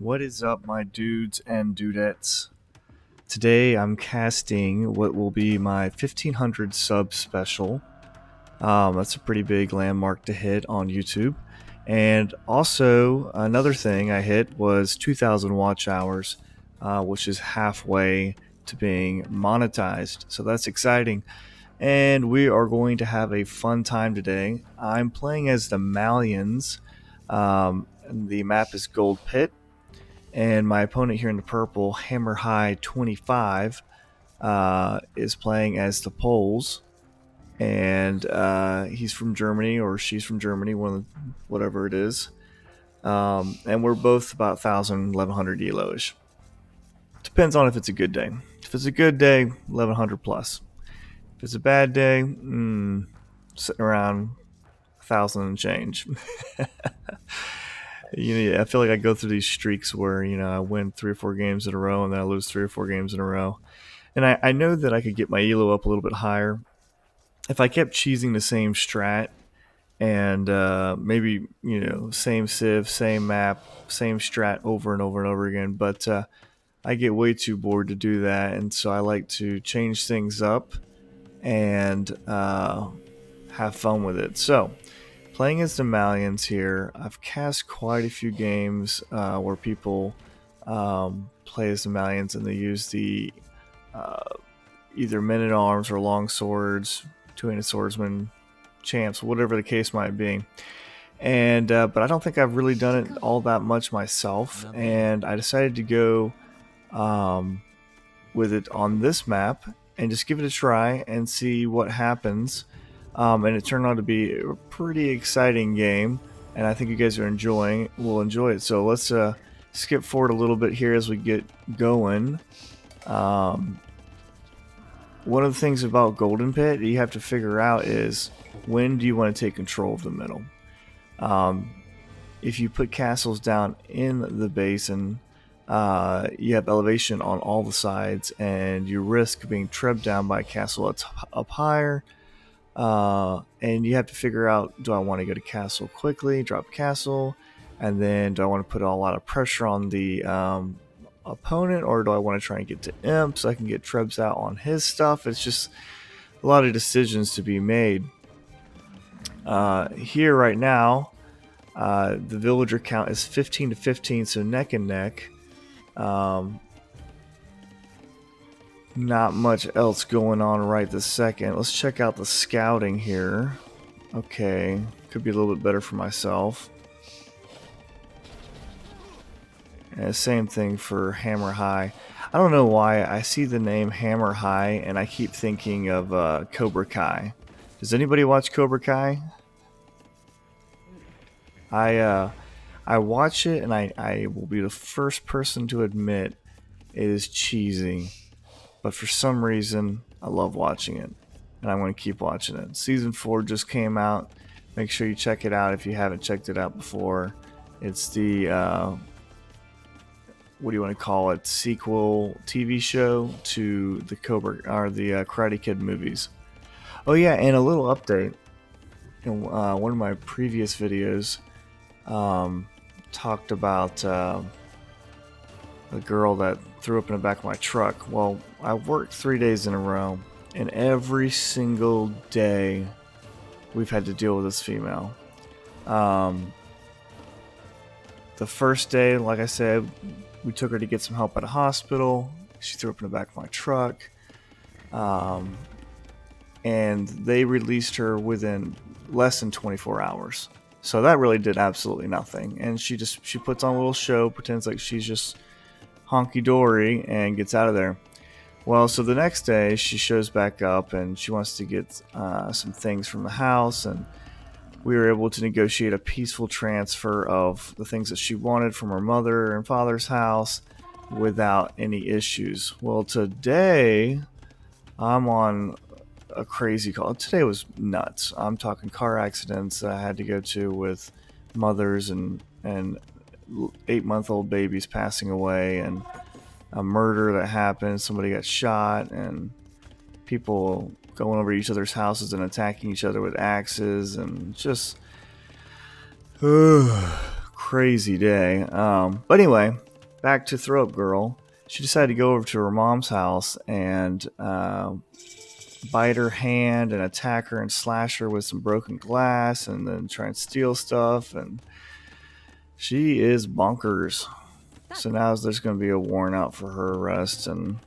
What is up, my dudes and dudettes? Today I'm casting what will be my 1500 sub special. That's a pretty big landmark to hit on YouTube. And also, another thing I hit was 2,000 watch hours, which is halfway to being monetized. So that's exciting. And we are going to have a fun time today. I'm playing as the Malians. The map is Gold Pit. And my opponent here in the purple, Hammer High 25, is playing as the Poles, and he's from Germany, or she's from Germany, whatever it is. And we're both about 1,000, 1,100 elo-ish. Depends on if it's a good day. If it's a good day, 1,100 plus. If it's a bad day, sitting around 1,000 and change. I feel like I go through these streaks where, I win 3 or 4 games in a row and then I lose 3 or 4 games in a row. And I know that I could get my elo up a little bit higher if I kept cheesing the same strat and maybe, same civ, same map, same strat over and over and over again. But I get way too bored to do that. And so I like to change things up and have fun with it. So, playing as the Malians here, I've cast quite a few games where people play as the Malians and they use the either men-at-arms or long swords, two-handed swordsman, champs, whatever the case might be. And but I don't think I've really done it all that much myself, and I decided to go with it on this map and just give it a try and see what happens. And it turned out to be a pretty exciting game, and I think you guys will enjoy it. So let's skip forward a little bit here as we get going. One of the things about Golden Pit you have to figure out is when do you want to take control of the middle. If you put castles down in the basin, you have elevation on all the sides, and you risk being trebbed down by a castle that's up higher. And you have to figure out, do I want to go to castle quickly, drop castle, and then do I want to put a lot of pressure on the opponent, or do I want to try and get to imp so I can get trebs out on his stuff? It's just a lot of decisions to be made. Here right now, the villager count is 15 to 15, so neck and neck. Not much else going on right this second. Let's check out the scouting here. Okay, could be a little bit better for myself. And same thing for Hammer High. I don't know why I see the name Hammer High and I keep thinking of Cobra Kai. Does anybody watch Cobra Kai? I watch it, and I will be the first person to admit it is cheesy. But for some reason, I love watching it, and I'm going to keep watching it. Season 4 just came out. Make sure you check it out if you haven't checked it out before. It's the, what do you want to call it, sequel TV show to the Karate Kid movies. Oh yeah, and a little update. In one of my previous videos, talked about the girl that threw up in the back of my truck. Well, I worked 3 days in a row, and every single day we've had to deal with this female. The first day, like I said, we took her to get some help at a hospital. She threw up in the back of my truck. And they released her within less than 24 hours. So that really did absolutely nothing. And she puts on a little show, pretends like she's just honky-dory, and gets out of there. Well, so the next day she shows back up and she wants to get some things from the house, and we were able to negotiate a peaceful transfer of the things that she wanted from her mother and father's house without any issues. Well, today I'm on a crazy call. Today was nuts. I'm talking car accidents that I had to go to with mothers and 8-month-old babies passing away, and a murder that happened. Somebody got shot, and people going over to each other's houses and attacking each other with axes, and just crazy day. But anyway, back to Throw Up Girl. She decided to go over to her mom's house and bite her hand and attack her and slash her with some broken glass and then try and steal stuff. And she is bonkers. So now there's going to be a warrant out for her arrest and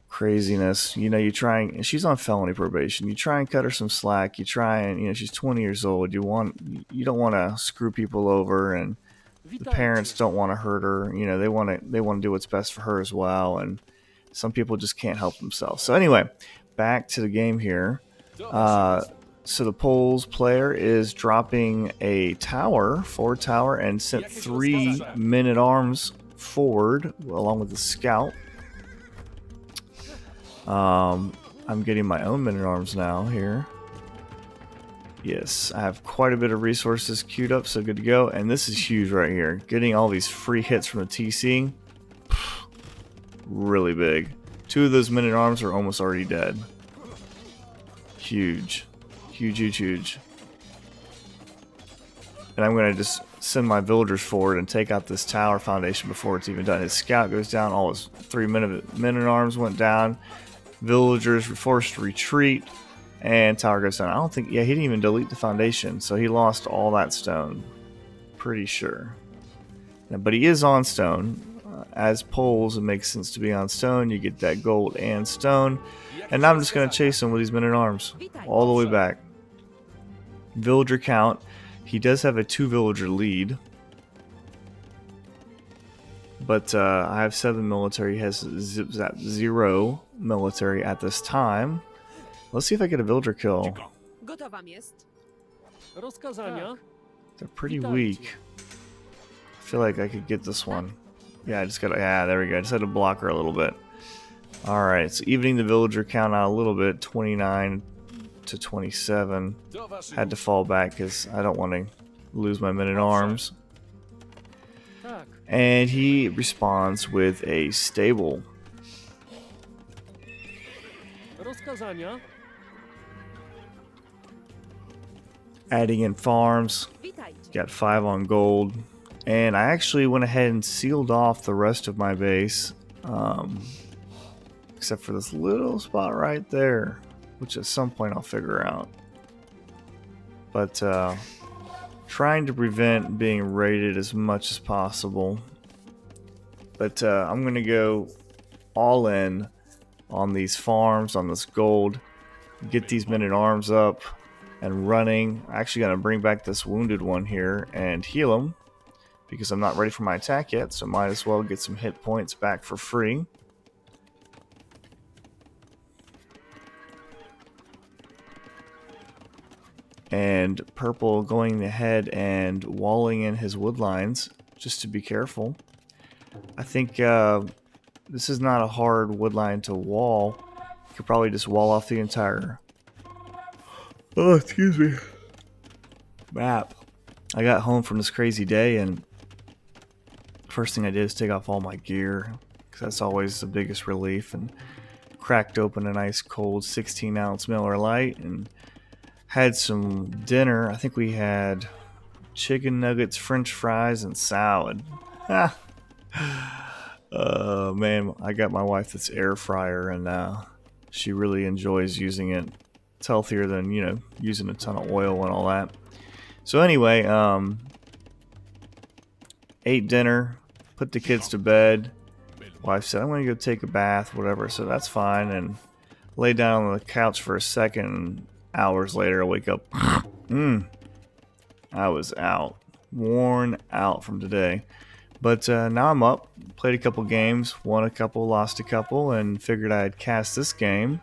craziness. You know, you try and she's on felony probation. You try and cut her some slack. You try and, you know, she's 20 years old. You don't want to screw people over, and the parents don't want to hurt her. You know, they want to do what's best for her as well. And some people just can't help themselves. So anyway, back to the game here. So the Poles player is dropping a forward tower, and sent 3 men-at-arms forward along with the scout. I'm getting my own men-at-arms now here. Yes, I have quite a bit of resources queued up, so good to go. And this is huge right here. Getting all these free hits from the TC. Really big. 2 of those men-at-arms are almost already dead. Huge. Huge, huge, huge. And I'm going to just send my villagers forward and take out this tower foundation before it's even done. His scout goes down. All his 3 men-at-arms went down. Villagers were forced to retreat. And tower goes down. I don't think... Yeah, he didn't even delete the foundation. So he lost all that stone. Pretty sure. But he is on stone. As Poles, it makes sense to be on stone. You get that gold and stone. And now I'm just going to chase him with these men-at-arms. All the way back. Villager count. He does have a 2 villager lead. But I have 7 military. He has 0 military at this time. Let's see if I get a villager kill. They're pretty weak. I feel like I could get this one. Yeah, I just gotta... Yeah, there we go. I just had to block her a little bit. Alright, so evening the villager count out a little bit. 29 to 27. Had to fall back because I don't want to lose my men-at-arms. And he responds with a stable. Adding in farms. Got 5 on gold. And I actually went ahead and sealed off the rest of my base. Except for this little spot right there, which at some point I'll figure out. But trying to prevent being raided as much as possible. But I'm going to go all in on these farms, on this gold. Get these men-at-arms up and running. I'm actually going to bring back this wounded one here and heal him. Because I'm not ready for my attack yet, so might as well get some hit points back for free. And purple going ahead and walling in his wood lines, just to be careful. I think this is not a hard wood line to wall. You could probably just wall off the entire... Oh, excuse me. Map. I got home from this crazy day, and first thing I did is take off all my gear, because that's always the biggest relief, and cracked open a nice cold 16-ounce Miller Lite and had some dinner. I think we had chicken nuggets, french fries, and salad. Man, I got my wife this air fryer, and she really enjoys using it. It's healthier than, you know, using a ton of oil and all that. So anyway, ate dinner, put the kids to bed. Wife said, I'm going to go take a bath, whatever. So that's fine. And lay down on the couch for a second. And hours later, I wake up. I was out. Worn out from today. But now I'm up. Played a couple games. Won a couple, lost a couple. And figured I'd cast this game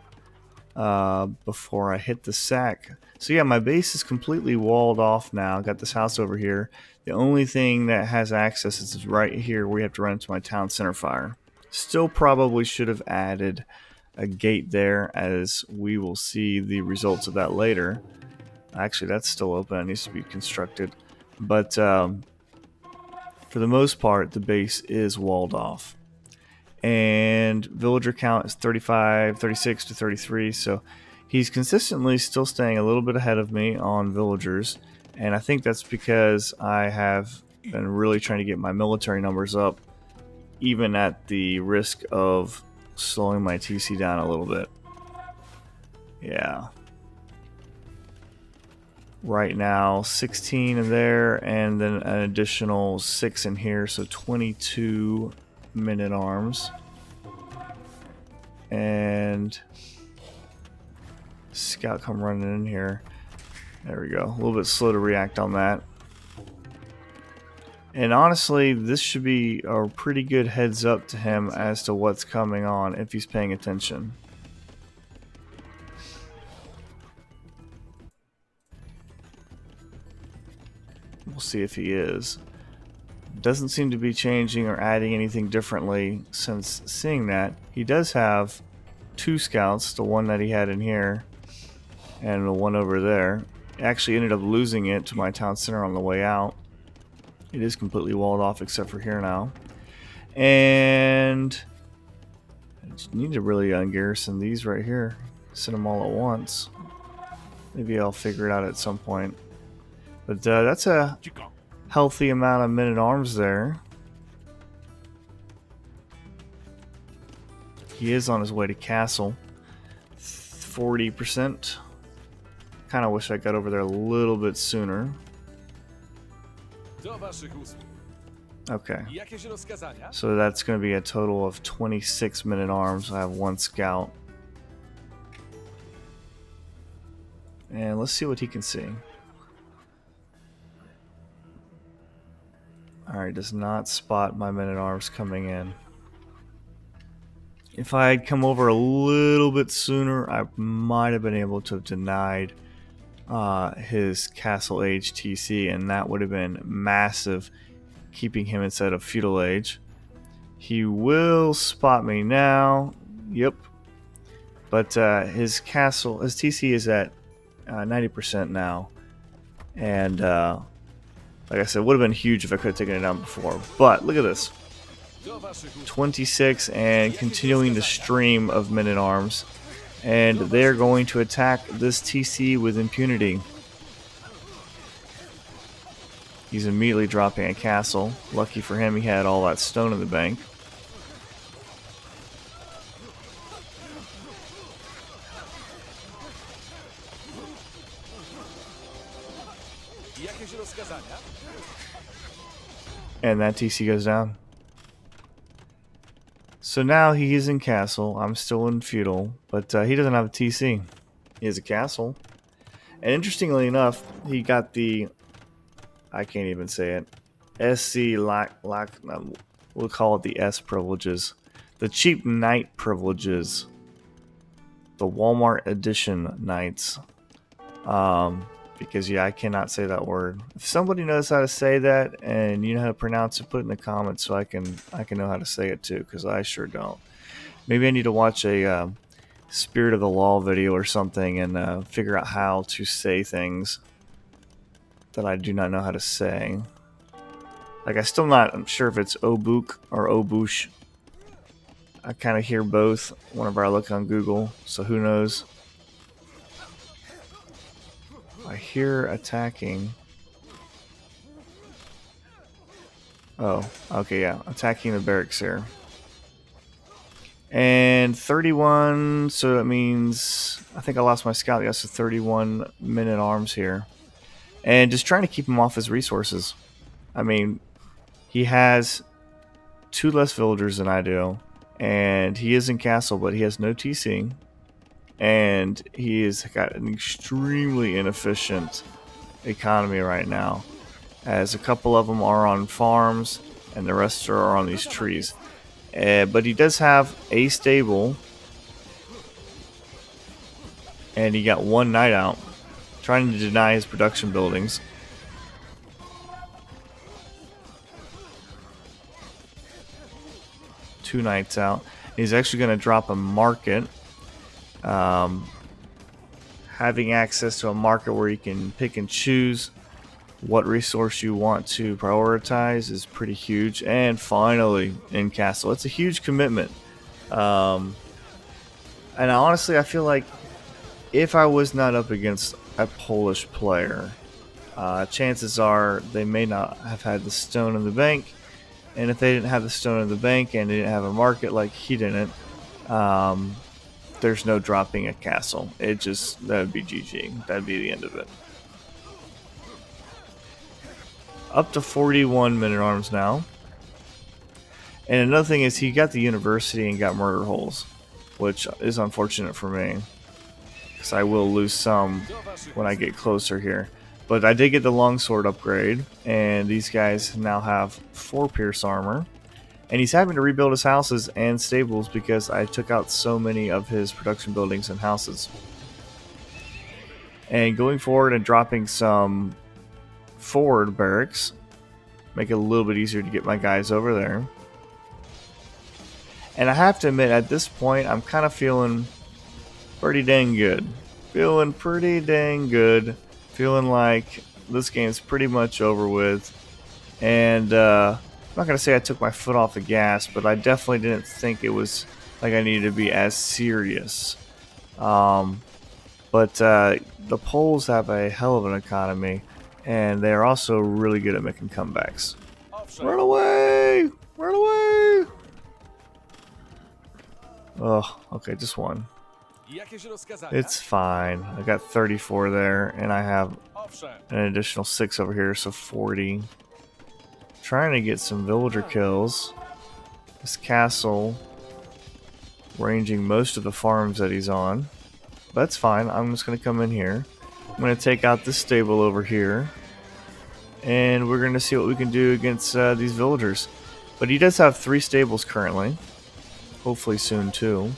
before I hit the sack. So yeah, my base is completely walled off now. Got this house over here. The only thing that has access is right here where you have to run into my town center fire. Still probably should have added a gate there, as we will see the results of that later. Actually, that's still open. It needs to be constructed. But for the most part, the base is walled off. And villager count is 35, 36 to 33. So he's consistently still staying a little bit ahead of me on villagers. And I think that's because I have and really trying to get my military numbers up, even at the risk of slowing my TC down a little bit. Yeah. Right now, 16 in there, and then an additional 6 in here, so 22 men-at-arms. And scout come running in here. There we go. A little bit slow to react on that. And honestly, this should be a pretty good heads up to him as to what's coming on if he's paying attention. We'll see if he is. Doesn't seem to be changing or adding anything differently since seeing that. He does have 2 scouts, the one that he had in here and the one over there. Actually ended up losing it to my town center on the way out. It is completely walled off except for here now. And I just need to really ungarrison these right here. Send them all at once. Maybe I'll figure it out at some point. But that's a healthy amount of men-at-arms there. He is on his way to castle. 40%. Kind of wish I got over there a little bit sooner. Okay. So that's going to be a total of 26 men-at-arms. I have 1 scout. And let's see what he can see. Alright, does not spot my men-at-arms coming in. If I had come over a little bit sooner, I might have been able to have denied his Castle Age TC, and that would have been massive, keeping him instead of Feudal Age. He will spot me now. Yep. But his TC is at 90% now. And like I said, it would have been huge if I could have taken it down before. But look at this. 26 and continuing the stream of men-at-arms. And they're going to attack this TC with impunity. He's immediately dropping a castle. Lucky for him, he had all that stone in the bank. And that TC goes down. So now he is in castle. I'm still in feudal, but he doesn't have a TC. He has a castle. And interestingly enough, he got the, I can't even say it, SC we'll call it the S privileges. The cheap knight privileges. The Walmart edition knights. Because yeah, I cannot say that word. If somebody knows how to say that and you know how to pronounce it, put it in the comments so I can know how to say it too, because I sure don't. Maybe I need to watch a Spirit of the Law video or something and figure out how to say things that I do not know how to say. Like I'm sure if it's Obuk or Obush. I kind of hear both whenever I look on Google, so who knows. I hear attacking. Oh, okay, yeah. Attacking the barracks here. And 31, so that means I think I lost my scout. Yeah, so 31 men-at-arms here. And just trying to keep him off his resources. I mean, he has 2 less villagers than I do. And he is in castle, but he has no TC. And he has got an extremely inefficient economy right now, as a couple of them are on farms and the rest are on these trees. But he does have a stable, and he got 1 knight out, trying to deny his production buildings. Two knights out. He's actually going to drop a market. Having access to a market where you can pick and choose what resource you want to prioritize is pretty huge. And finally, in castle, it's a huge commitment. And honestly, I feel like if I was not up against a Polish player, chances are they may not have had the stone in the bank. And if they didn't have the stone in the bank and they didn't have a market like he didn't, there's no dropping a castle. That would be GG. That'd be the end of it. Up to 41 men-at-arms now. And another thing is he got the university and got murder holes, which is unfortunate for me, because I will lose some when I get closer here. But I did get the longsword upgrade, and these guys now have 4 pierce armor. And he's having to rebuild his houses and stables because I took out so many of his production buildings and houses. And going forward and dropping some forward barracks, make it a little bit easier to get my guys over there. And I have to admit, at this point, I'm kind of feeling pretty dang good. Feeling pretty dang good. Feeling like this game's pretty much over with. And I'm not going to say I took my foot off the gas, but I definitely didn't think it was like I needed to be as serious. But the Poles have a hell of an economy, and they're also really good at making comebacks. Run away! Run away! Oh, okay, just one. It's fine. I got 34 there, and I have an additional 6 over here, so 40. Trying to get some villager kills. This castle ranging most of the farms that he's on. That's fine. I'm just going to come in here. I'm going to take out this stable over here. And we're going to see what we can do against these villagers. But he does have 3 stables currently. Hopefully soon too.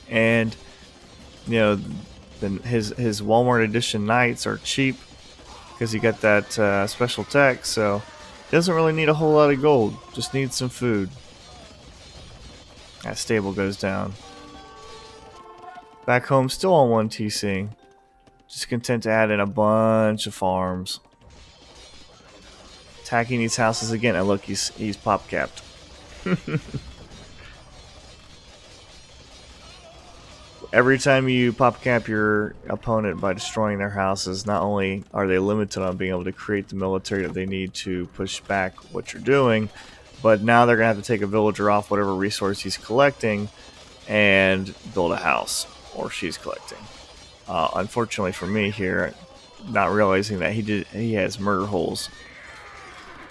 And, you know, his Walmart edition knights are cheap because he got that special tech. So he doesn't really need a whole lot of gold. Just needs some food. That stable goes down. Back home, still on 1 TC. Just content to add in a bunch of farms. Attacking these houses again, and look, he's pop capped. Every time you pop cap your opponent by destroying their houses, not only are they limited on being able to create the military that they need to push back what you're doing, but now they're going to have to take a villager off whatever resource he's collecting and build a house, or she's collecting. Unfortunately for me here, not realizing that he has murder holes.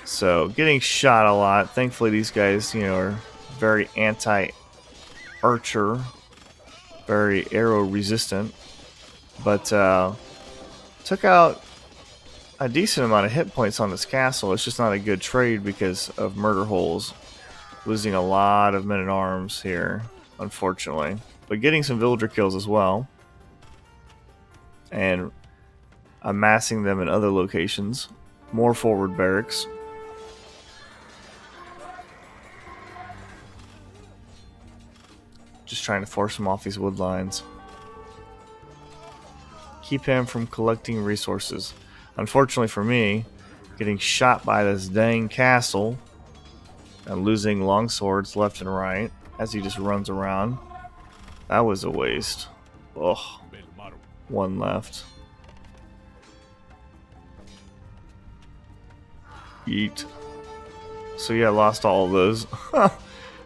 So getting shot a lot. Thankfully these guys, you know, are very anti-archer, very arrow resistant, but took out a decent amount of hit points on this castle. It's just not a good trade because of murder holes. Losing a lot of men-at-arms here, unfortunately, but getting some villager kills as well, and amassing them in other locations. More forward barracks. Just trying to force him off these wood lines. Keep him from collecting resources. Unfortunately for me, getting shot by this dang castle and losing longswords left and right as he just runs around. That was a waste. Ugh. 1 left. Eat. So yeah, lost all of those.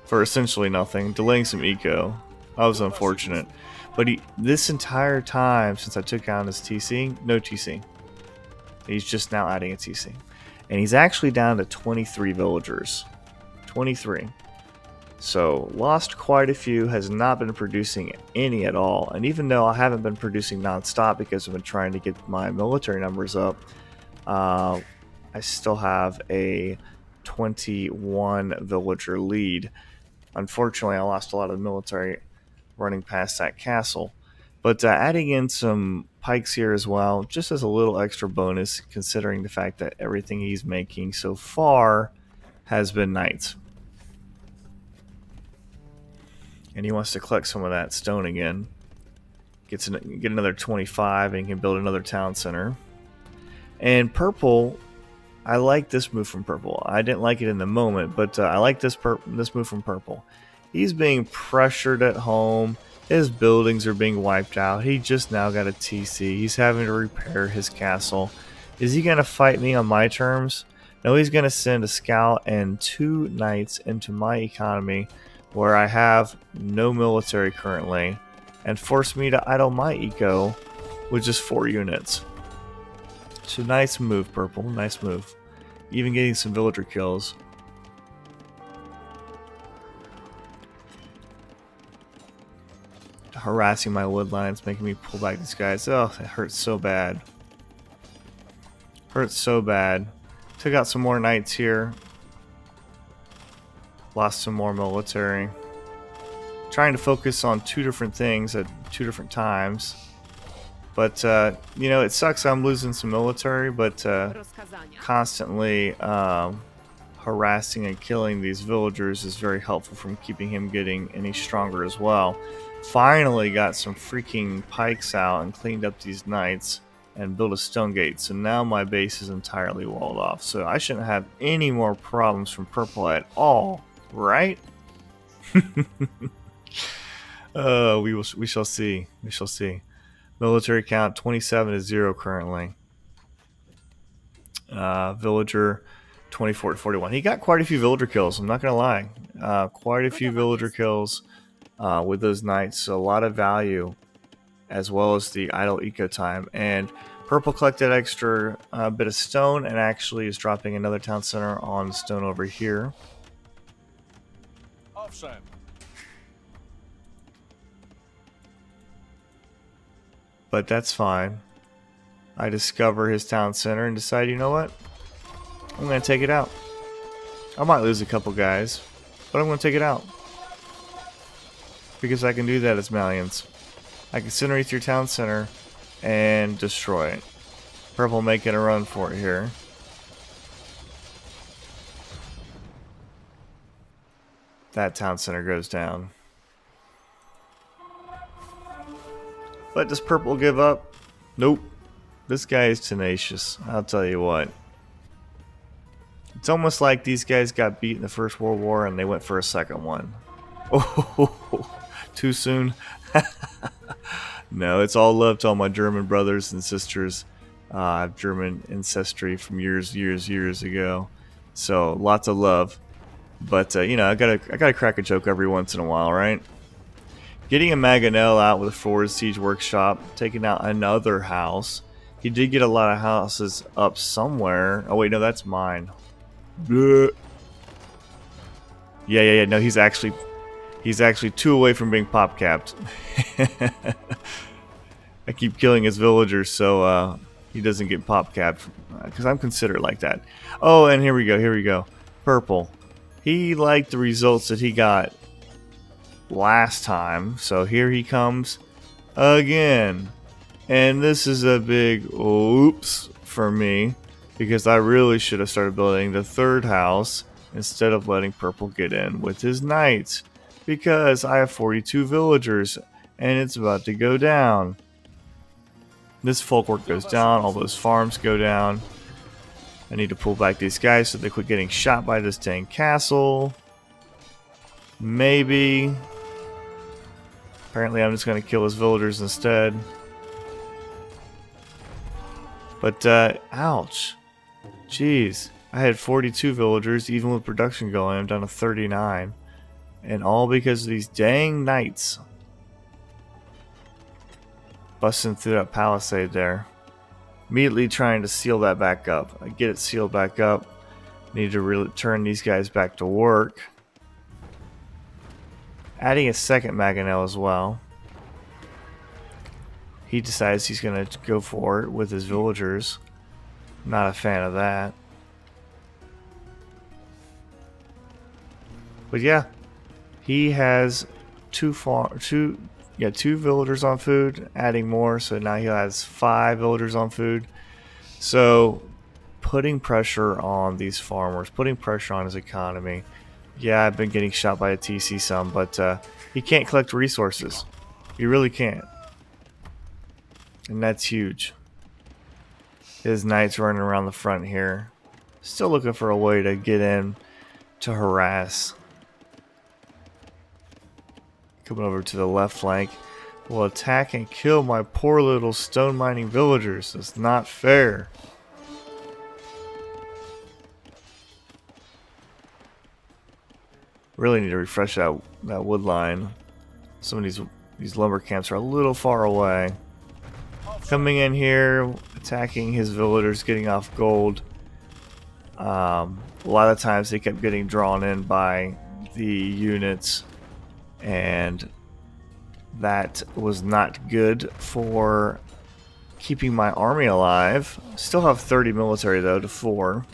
For essentially nothing, delaying some eco. That was unfortunate. But this entire time since I took out his TC, no TC. He's just now adding a TC. And he's actually down to 23 villagers. 23. So lost quite a few, has not been producing any at all. And even though I haven't been producing non-stop because I've been trying to get my military numbers up, I still have a 21 villager lead. Unfortunately, I lost a lot of the military running past that castle. But adding in some pikes here as well, just as a little extra bonus, considering the fact that everything he's making so far has been knights. And he wants to collect some of that stone again. Get another 25 and he can build another town center. And purple, I like this move from purple. I didn't like it in the moment, but I like this move from purple. He's being pressured at home. His buildings are being wiped out. He just now got a TC. He's having to repair his castle. Is he going to fight me on my terms? No, he's going to send a scout and 2 knights into my economy where I have no military currently and force me to idle my eco with just 4 units. So nice move, Purple. Nice move. Even getting some villager kills. Harassing my wood lines, making me pull back these guys. Oh, it hurts so bad. Hurts so bad. Took out some more knights here. Lost some more military. Trying to focus on 2 different things at 2 different times. But, you know, it sucks I'm losing some military, but constantly harassing and killing these villagers is very helpful from keeping him getting any stronger as well. Finally got some freaking pikes out and cleaned up these knights and built a stone gate. So now my base is entirely walled off. So I shouldn't have any more problems from purple at all, right? We shall see. We shall see. Military count 27 to 0 currently. Villager 24 to 41. He got quite a few villager kills, I'm not going to lie. Quite a few villager kills with those knights. So a lot of value as well as the idle eco time. And purple collected extra bit of stone and actually is dropping another town center on stone over here. Offset. But that's fine. I discover his town center and decide, you know what? I'm going to take it out. I might lose a couple guys, but I'm going to take it out. Because I can do that as Malians. I can incinerate your town center and destroy it. Purple making a run for it here. That town center goes down. But does purple give up? Nope. This guy is tenacious, I'll tell you what. It's almost like these guys got beat in the First World War and they went for a second one. Oh, too soon? No, it's all love to all my German brothers and sisters. I have German ancestry from years ago. So, lots of love. But, you know, I gotta crack a joke every once in a while, right? Getting a Mangonel out with a forward siege workshop, taking out another house. He did get a lot of houses up somewhere. Oh wait, no, that's mine. Bleh. Yeah. No, he's actually 2 away from being pop capped. I keep killing his villagers so he doesn't get pop capped because I'm considered like that. Oh, and here we go. Purple. He liked the results that he got last time, so here he comes again. And this is a big oops for me because I really should have started building the 3rd house instead of letting purple get in with his knights because I have 42 villagers and it's about to go down. This folkwork goes down, all those farms go down. I need to pull back these guys so they quit getting shot by this dang castle. Maybe. Apparently I'm just going to kill his villagers instead. But, ouch. Jeez. I had 42 villagers, even with production going. I'm down to 39. And all because of these dang knights. Busting through that palisade there. Immediately trying to seal that back up. I get it sealed back up. Need to really turn these guys back to work. Adding a second Mangonel as well. He decides he's going to go for it with his villagers. Not a fan of that. But yeah, he has two villagers on food, adding more, so now he has 5 villagers on food. So putting pressure on these farmers, putting pressure on his economy. Yeah, I've been getting shot by a TC some, but he can't collect resources. He really can't. And that's huge. His knights running around the front here. Still looking for a way to get in to harass. Coming over to the left flank will attack and kill my poor little stone mining villagers. That's not fair. Really need to refresh that wood line. Some of these lumber camps are a little far away. Coming in here, attacking his villagers, getting off gold. A lot of times they kept getting drawn in by the units, and that was not good for keeping my army alive. Still have 30 military though to 4,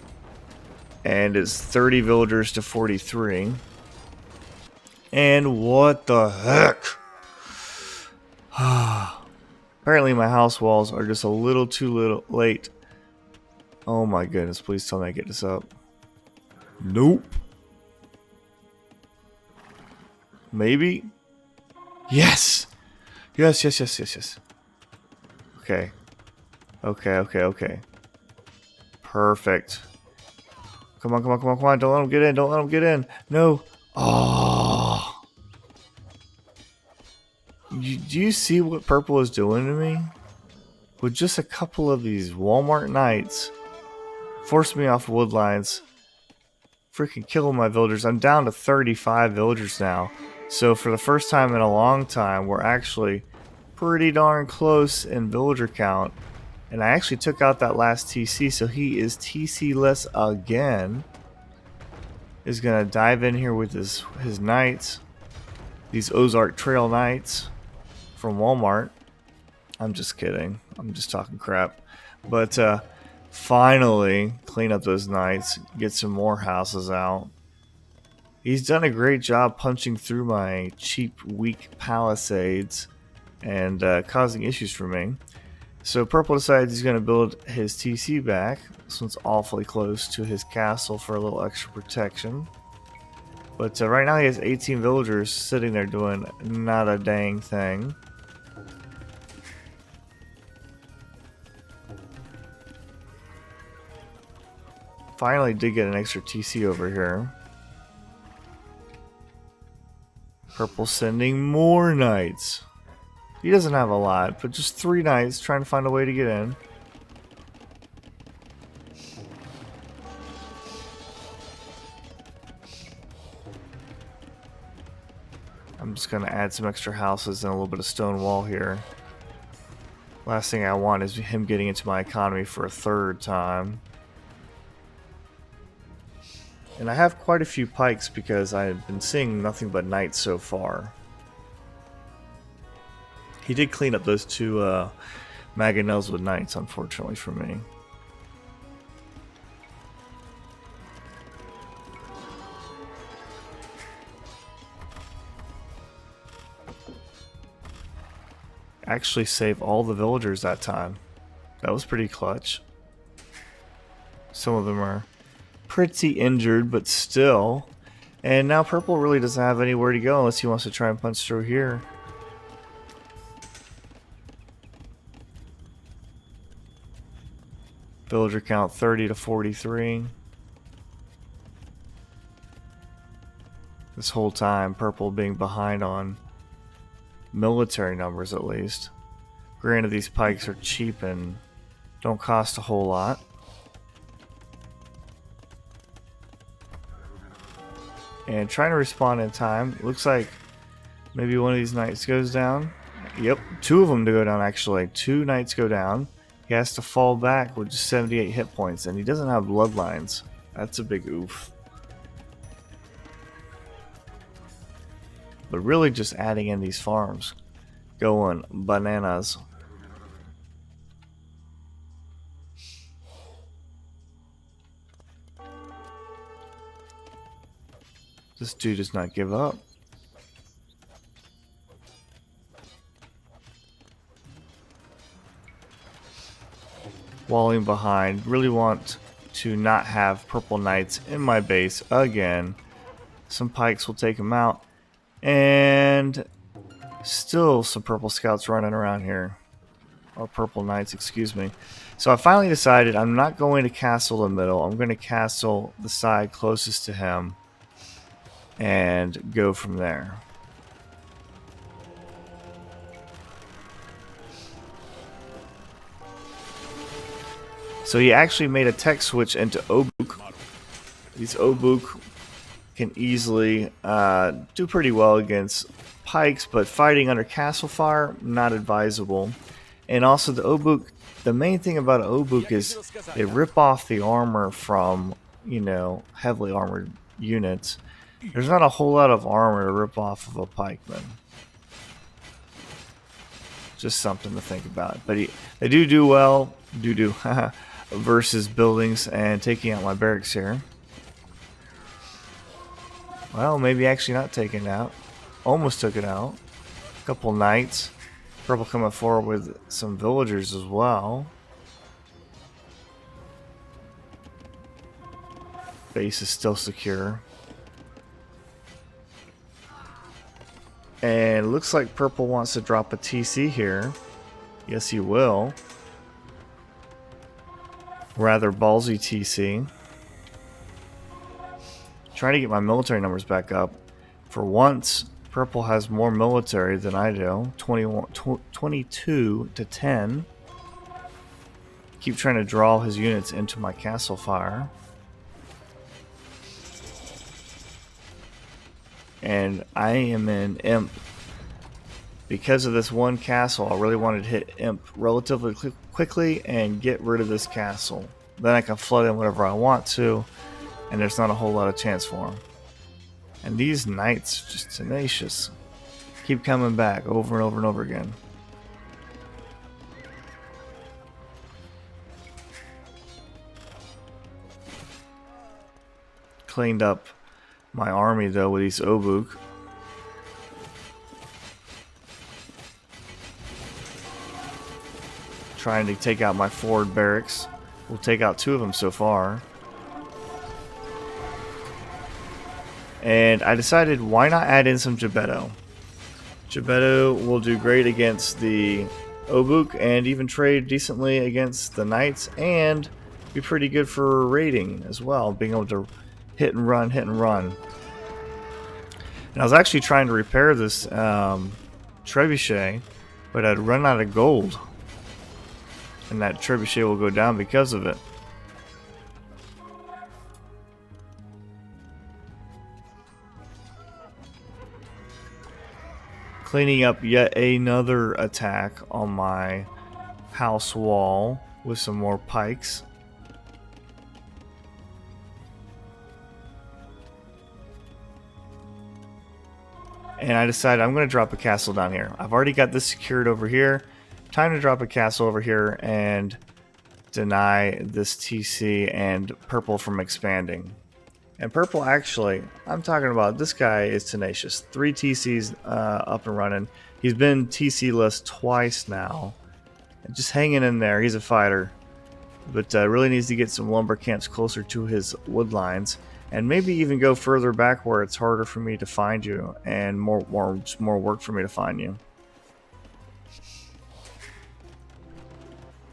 and it's 30 villagers to 43. And what the heck? Apparently my house walls are just a little too late. Oh my goodness, please tell me I get this up. Nope. Maybe? Yes! Yes, yes, yes, yes, yes. Okay. Okay, okay, okay. Perfect. Come on, come on, come on, come on. Don't let him get in. Don't let him get in. No. Oh. Do you see what purple is doing to me? With just a couple of these Walmart knights, force me off wood lines, freaking killing my villagers. I'm down to 35 villagers now. So for the first time in a long time, we're actually pretty darn close in villager count. And I actually took out that last TC, so he is TC-less again. Is going to dive in here with his knights. These Ozark Trail Knights from Walmart. I'm just kidding. I'm just talking crap. But finally, clean up those knights. Get some more houses out. He's done a great job punching through my cheap, weak palisades and causing issues for me. So purple decides he's going to build his TC back. This one's awfully close to his castle for a little extra protection. But right now he has 18 villagers sitting there doing not a dang thing. Finally did get an extra TC over here. Purple sending more knights. He doesn't have a lot, but just 3 knights trying to find a way to get in. I'm just going to add some extra houses and a little bit of stone wall here. Last thing I want is him getting into my economy for a 3rd time. And I have quite a few pikes because I've been seeing nothing but knights so far. He did clean up those 2 Mangonels with knights, unfortunately for me. Actually saved all the villagers that time. That was pretty clutch. Some of them are pretty injured, but still. And now purple really doesn't have anywhere to go unless he wants to try and punch through here. Villager count 30 to 43. This whole time, purple being behind on military numbers at least. Granted, these pikes are cheap and don't cost a whole lot. And trying to respond in time. Looks like maybe one of these knights goes down. Yep, 2 of them to go down actually. 2 knights go down. He has to fall back with just 78 hit points, and he doesn't have bloodlines. That's a big oof. But really just adding in these farms. Going bananas. This dude does not give up. Walling behind. Really want to not have purple knights in my base again. Some pikes will take him out. And still some purple scouts running around here. Or purple knights, excuse me. So I finally decided I'm not going to castle the middle. I'm going to castle the side closest to him. And go from there. So he actually made a tech switch into Obuk. These Obuk can easily do pretty well against pikes, but fighting under castle fire, not advisable. And also the Obuk, the main thing about an Obuk is they rip off the armor from, you know, heavily armored units. There's not a whole lot of armor to rip off of a pikeman. Just something to think about. But they do well, versus buildings and taking out my barracks here. Well, maybe actually not taking it out. Almost took it out. A couple knights. Purple coming forward with some villagers as well. Base is still secure. And it looks like purple wants to drop a TC here. Yes, he will. Rather ballsy TC. Trying to get my military numbers back up. For once, purple has more military than I do. 22 to 10. Keep trying to draw his units into my castle fire. And I am in Imp. Because of this one castle, I really wanted to hit Imp relatively quickly and get rid of this castle. Then I can flood in whatever I want to, and there's not a whole lot of chance for him. And these knights, just tenacious. Keep coming back over and over and over again. Cleaned up my army though with these Obuk. Trying to take out my forward barracks. We'll take out 2 of them so far. And I decided why not add in some Gebetto. Gebetto will do great against the Obuk and even trade decently against the Knights and be pretty good for raiding as well, being able to hit and run. And I was actually trying to repair this trebuchet, but I'd run out of gold. And that trebuchet will go down because of it. Cleaning up yet another attack on my house wall with some more pikes. And I decided I'm going to drop a castle down here. I've already got this secured over here. Time to drop a castle over here and deny this TC and purple from expanding. And purple, actually, I'm talking about this guy is tenacious. 3 TCs up and running. He's been TC-less twice now. Just hanging in there. He's a fighter. But really needs to get some lumber camps closer to his wood lines. And maybe even go further back where it's harder for me to find you. And more work for me to find you.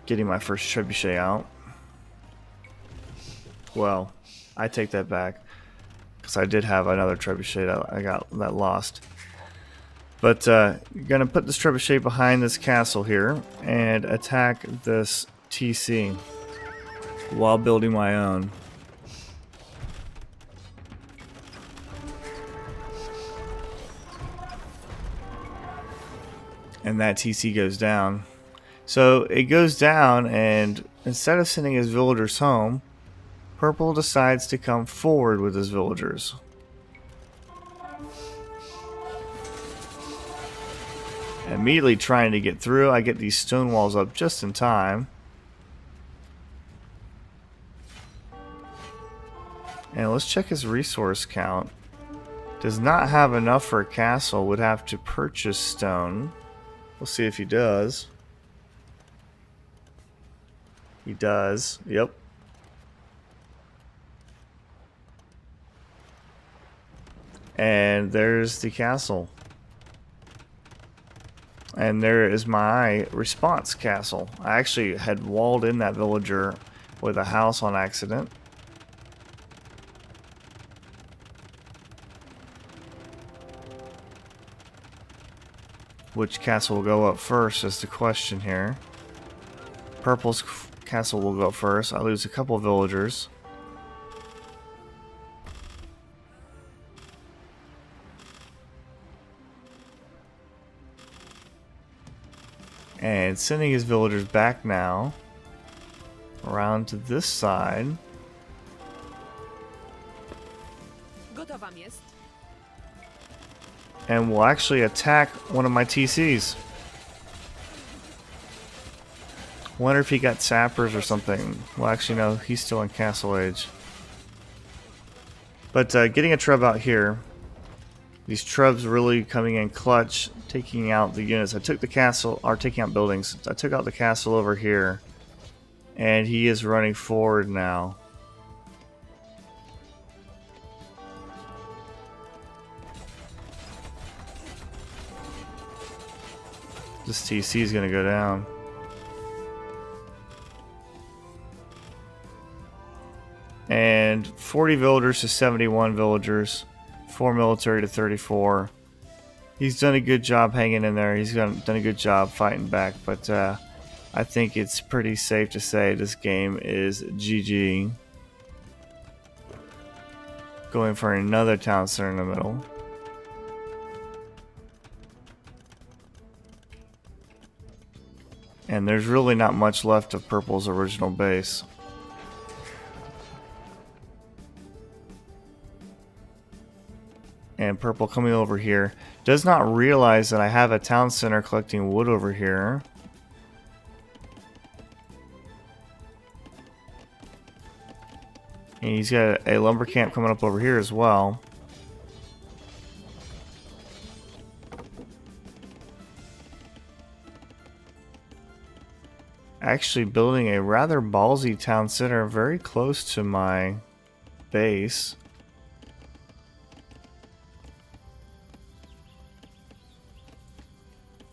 Getting my first trebuchet out. Well, I take that back, because I did have another trebuchet that I got that lost. But gonna put this trebuchet behind this castle here and attack this TC while building my own. And that TC goes down. So it goes down, and instead of sending his villagers home, purple decides to come forward with his villagers. Immediately trying to get through, I get these stone walls up just in time. And let's check his resource count. Does not have enough for a castle, would have to purchase stone. We'll see if he does. He does, yep. And there's the castle. And there is my response castle. I actually had walled in that villager with a house on accident. Which castle will go up first is the question here. Purple's castle will go first. I lose a couple of villagers. And sending his villagers back now around to this side. And we'll actually attack one of my TCs. Wonder if he got sappers or something. Well, actually, no, he's still in Castle Age. But getting a trub out here. These trubs really coming in clutch, taking out the units. I took the castle, or taking out buildings. I took out the castle over here. And he is running forward now. This TC is going to go down. And 40 villagers to 71 villagers. 4 military to 34. He's done a good job hanging in there. He's done a good job fighting back. But I think it's pretty safe to say this game is GG. Going for another town center in the middle. And there's really not much left of Purple's original base. And Purple coming over here does not realize that I have a town center collecting wood over here. And he's got a lumber camp coming up over here as well. Actually building a rather ballsy town center very close to my base.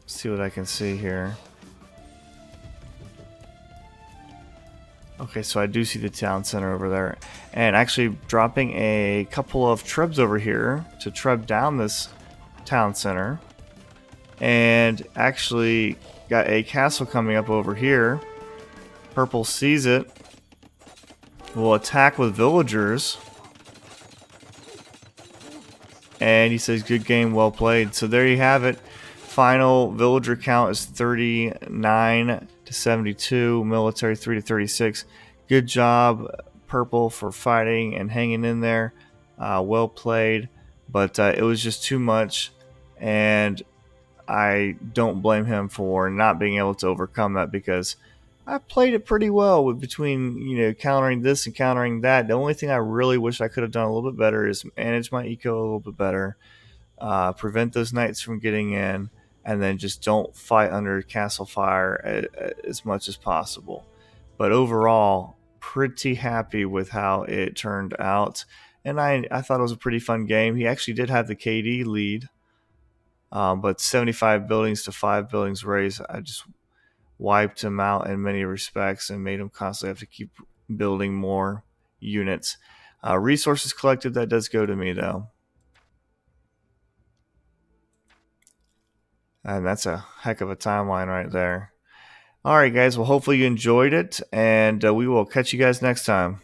See what I can see here. Okay, so I do see the town center over there. And actually dropping a couple of trubs over here to trub down this town center. And actually got a castle coming up over here. Purple sees it. Will attack with villagers. And he says, good game, well played. So there you have it. Final villager count is 39 to 72. Military 3 to 36. Good job, Purple, for fighting and hanging in there. Well played. But it was just too much. And I don't blame him for not being able to overcome that, because I played it pretty well with between countering this and countering that. The only thing I really wish I could have done a little bit better is manage my eco a little bit better, prevent those knights from getting in, and then just don't fight under castle fire as much as possible. But overall, pretty happy with how it turned out, and I thought it was a pretty fun game. He actually did have the KD lead. But 75 buildings to 5 buildings raised, I just wiped him out in many respects and made him constantly have to keep building more units. Resources collected, that does go to me though. And that's a heck of a timeline right there. Alright guys, well hopefully you enjoyed it, and we will catch you guys next time.